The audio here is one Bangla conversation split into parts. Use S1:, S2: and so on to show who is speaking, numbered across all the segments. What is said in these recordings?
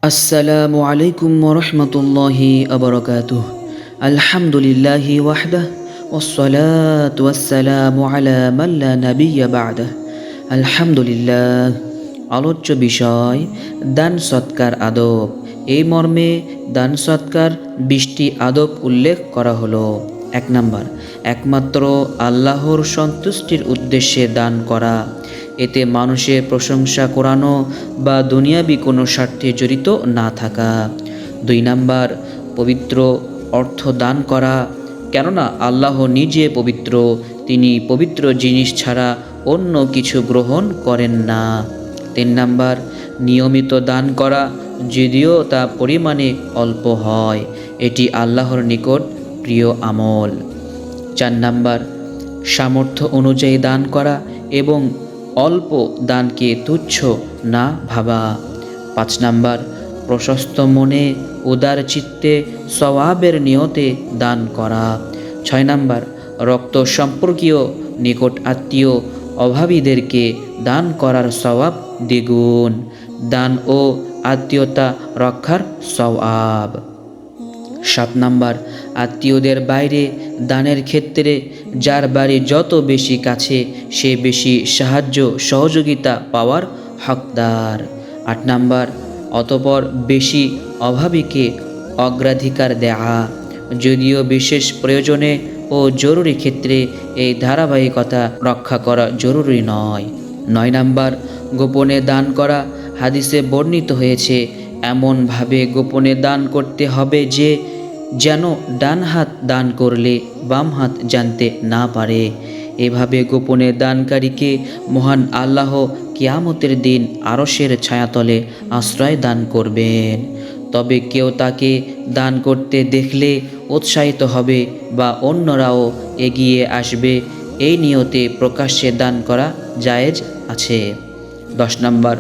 S1: আসসালামু আলাইকুম ওরহমতুল্লাহি আবরকাতুহ। আলহামদুলিল্লাহি ওয়াহদাহ ওয়াসসালাতু ওয়াসসালামু আলা মান লা নাবিয়্যা বা'দাহ। আলহামদুলিল্লাহ। আলোচ্য বিষয় দান সৎকার আদব। এই মর্মে দান সৎকার 20টি আদব উল্লেখ করা হলো। 1 নাম্বার, একমাত্র আল্লাহর সন্তুষ্টির উদ্দেশ্যে দান করা। এতে মানুষের প্রশংসা করানো বা দুনিয়াবি কোনো স্বার্থে জড়িত না থাকা। 2 নাম্বার, পবিত্র অর্থ দান করা, কেননা আল্লাহ নিজে পবিত্র, তিনি পবিত্র জিনিস ছাড়া অন্য কিছু গ্রহণ করেন না। 3 নাম্বার, নিয়মিত দান করা, যদিও তা পরিমাণে অল্প হয়, এটি আল্লাহর নিকট প্রিয় আমল। 4 নাম্বার, সামর্থ্য অনুযায়ী দান করা এবং অল্প দানকে তুচ্ছ না ভাবা। 5 নাম্বার, প্রশস্ত মনে উদার চিত্তে সওয়াবের নিয়তে দান করা। 6 নাম্বার, রক্ত সম্পর্কীয় নিকট আত্মীয় অভাবীদেরকে দান করার সওয়াব দ্বিগুণ। দান ও আত্মীয়তা রক্ষার সওয়াব। 7 নাম্বার, আত্মীয়দের বাইরে দানের ক্ষেত্রে যার বাড়ি যত বেশি কাছে সে বেশি সাহায্য সহযোগিতা পাওয়ার হকদার। 8 নাম্বার, অতঃপর বেশি অভাবীকে অগ্রাধিকার দেয়া, যদিও বিশেষ প্রয়োজনে ও জরুরি ক্ষেত্রে এই ধারাবাহিকতা রক্ষা করা জরুরি নয়। 9 নাম্বার, গোপনে দান করা। হাদিসে বর্ণিত হয়েছে এমনভাবে গোপনে দান করতে হবে যে যেন ডান হাত দান করলে বাম হাত জানতে না পারে। এভাবে গোপনে দানকারীকে মহান আল্লাহ কিয়ামতের দিন আরশের ছায়াতলে আশ্রয় দান করবেন। তবে কেউ তাকে দান করতে দেখলে উৎসাহিত হবে বা অন্যরাও এগিয়ে আসবে, এই নিয়তে প্রকাশ্যে দান করা জায়েজ আছে। 10 নাম্বার,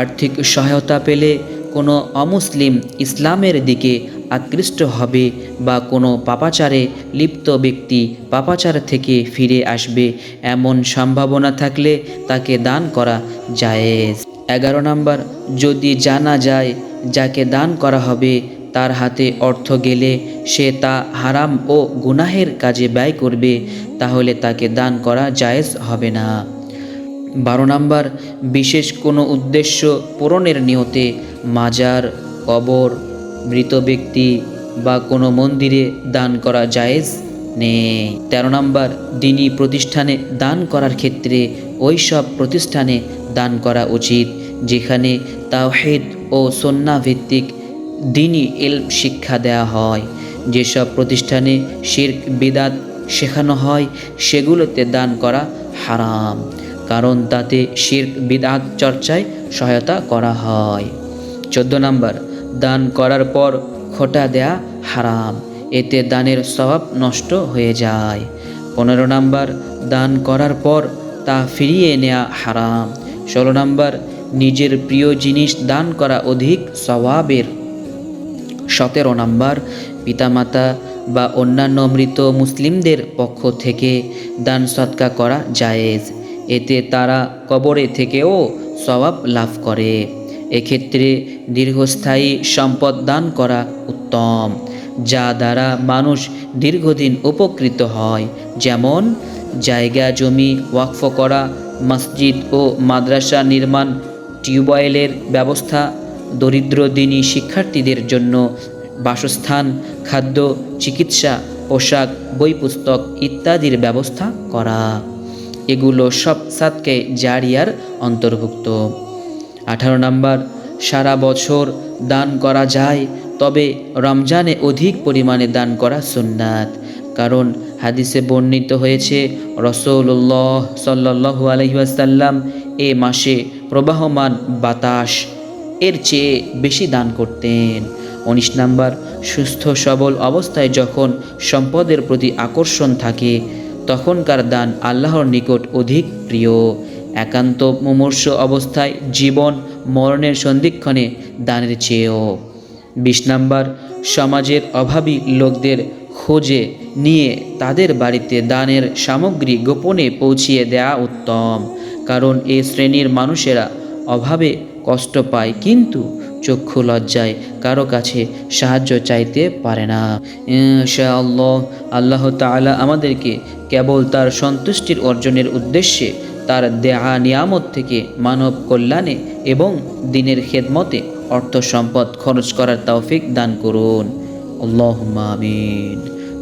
S1: আর্থিক সহায়তা পেলে কোনো অমুসলিম ইসলামের দিকে আকৃষ্ট হবে বা কোনো পাপাচারে লিপ্ত ব্যক্তি পাপাচার থেকে ফিরে আসবে এমন সম্ভাবনা থাকলে তাকে দান করা জায়েজ। 11 নাম্বার, যদি জানা যায় যাকে দান করা হবে তার হাতে অর্থ গেলে সে তা হারাম ও গুনাহের কাজে ব্যয় করবে, তাহলে তাকে দান করা জায়েজ হবে না। 12 নাম্বার, বিশেষ কোনো উদ্দেশ্য পূরণের নিয়তে মাজার, কবর, মৃত ব্যক্তি বা কোনো মন্দিরে দান করা জায়েজ নেই। 13 নাম্বার, দ্বীনি প্রতিষ্ঠানে দান করার ক্ষেত্রে ওই সব প্রতিষ্ঠানে দান করা উচিত যেখানে তাওহীদ ও সুন্নাহ ভিত্তিক দ্বীনি ইলম শিক্ষা দেওয়া হয়। যেসব প্রতিষ্ঠানে শিরক বিদআত শেখানো হয় সেগুলোতে দান করা হারাম, কারণ তাতে শিরক বিদআত চর্চায় সহায়তা করা হয়। 14 নাম্বার, দান করার পর খোঁটা দেয়া হারাম, এতে দানের সওয়াব নষ্ট হয়ে যায়। 15 নাম্বার, দান করার পর তা ফিরিয়ে নেওয়া হারাম। 16 নাম্বার, নিজের প্রিয় জিনিস দান করা অধিক সওয়াবের। 17 নাম্বার, পিতামাতা বা অন্যান্য মৃত মুসলিমদের পক্ষ থেকে দান সৎকা করা জায়েজ, এতে তারা কবরে থেকেও সওয়াব লাভ করে। এক্ষেত্রে দীর্ঘস্থায়ী সম্পদ দান করা উত্তম, যা দ্বারা মানুষ দীর্ঘদিন উপকৃত হয়, যেমন জায়গা জমি ওয়াকফ করা, মসজিদ ও মাদ্রাসা নির্মাণ, টিউবওয়েলের ব্যবস্থা, দরিদ্র দ্বীনি শিক্ষার্থীদের জন্য বাসস্থান, খাদ্য, চিকিৎসা, পোশাক, বই পুস্তক ইত্যাদির ব্যবস্থা করা। এগুলো সব সাদকে জারিয়ার অন্তর্ভুক্ত। 18 নাম্বার, সারা বছর দান করা যায়, তবে রমজানে অধিক পরিমাণে দান করা সুন্নাত, কারণ হাদিসে বর্ণিত হয়েছে রাসূলুল্লাহ সাল্লাল্লাহু আলাইহি ওয়াসাল্লাম এ মাসে প্রবাহমান বাতাস এর চেয়ে বেশি দান করতেন। 19 নাম্বার, সুস্থ সবল অবস্থায় যখন সম্পদের প্রতি আকর্ষণ থাকে তখনকার দান আল্লাহর নিকট অধিক প্রিয়, একান্ত মুমূর্ষ অবস্থায় জীবন মরণের সন্ধিক্ষণে দানের চেয়েও। 20 নাম্বার, সমাজের অভাবী লোকদের খোঁজে নিয়ে তাদের বাড়িতে দানের সামগ্রী গোপনে পৌঁছিয়ে দেওয়া উত্তম, কারণ এ শ্রেণীর মানুষেরা অভাবে কষ্ট পায় কিন্তু চক্ষু লজ্জায় কারো কাছে সাহায্য চাইতে পারে না। ইনশাআল্লাহ আল্লাহ তাআলা আমাদেরকে কেবল তার সন্তুষ্টির অর্জনের উদ্দেশ্যে তার দেয়া নিয়ামত থেকে মানব কল্যাণে এবং দ্বীনের খেদমতে অর্থ সম্পদ খরচ করার তৌফিক দান করুন। আল্লাহুম্মা আমিন।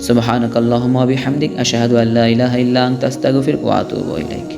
S1: সুবহানাকাল্লাহুম্মা ওয়া বিহামদিক আশহাদু আল্লা ইলাহা ইল্লা আনতা আস্তাগফিরুকা ওয়া আতুবু ইলাইক।